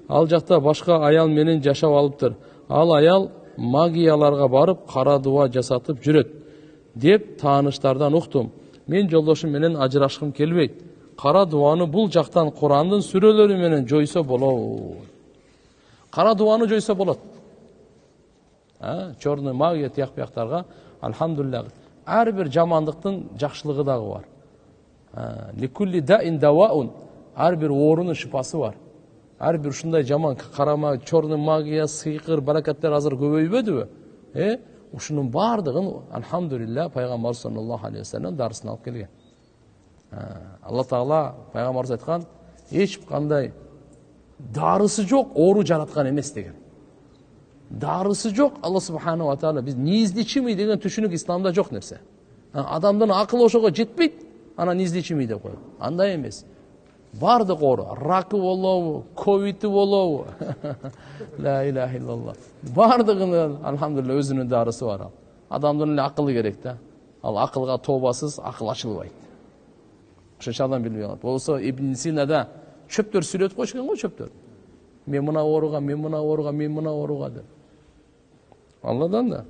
Ал жақта башка аял менен жашап алыптыр. Ал аял магияларга барып кара дуа жасатып жүрөт деп тааныштардан уктум. Мен жолдошум менен ажырашкым келбейт. Кара дуаны бул жактан Курандын сүрөлөрү менен жойсо болот. Кара дуаны жойсо болот. Чорный магия тияк бияктарга алхамдулилlah. Ар бир жамандыктын жакшылыгы дагы бар. Ликулли даин даваун. Ар бир оорунун шифасы бар. Ар бир ушундай жаман карама чорный магия, сыйкыр, баракаттар азыр көбөйбөдүбү? Ушунун бардыгын алхамдулилlah пайгамбар саллаллаху алейхи вассалам дарысын алып келген. Алла Таала пайгамбарыбыз айткан, эч кандай дарысы жок, оору жараткан эмес деген. Дарысы жок, Алла субханаху ва таала биз низдичими деген түшүнүк исламда жок нерсе. Адамдын акылы ошого жетпейт, ана низдичими деп коет. Андай эмес. Бардык оору, ракы болобу, ковиди болобу. Ла илаха иллаллах. Бардыгынын алхамдулилlah өзүнүн дарысы бар. Адамдын эле акылы керек да. Ал акылга тообасыз акыл ачылбайт. Ошончо адам билбей калат. Болсо Ибн Синада чөптөр сүйлөтүп койшуган го чөптөр. Мен мына ооруга, мен мына ооруга, мен мына ооруга деп. Алладан да.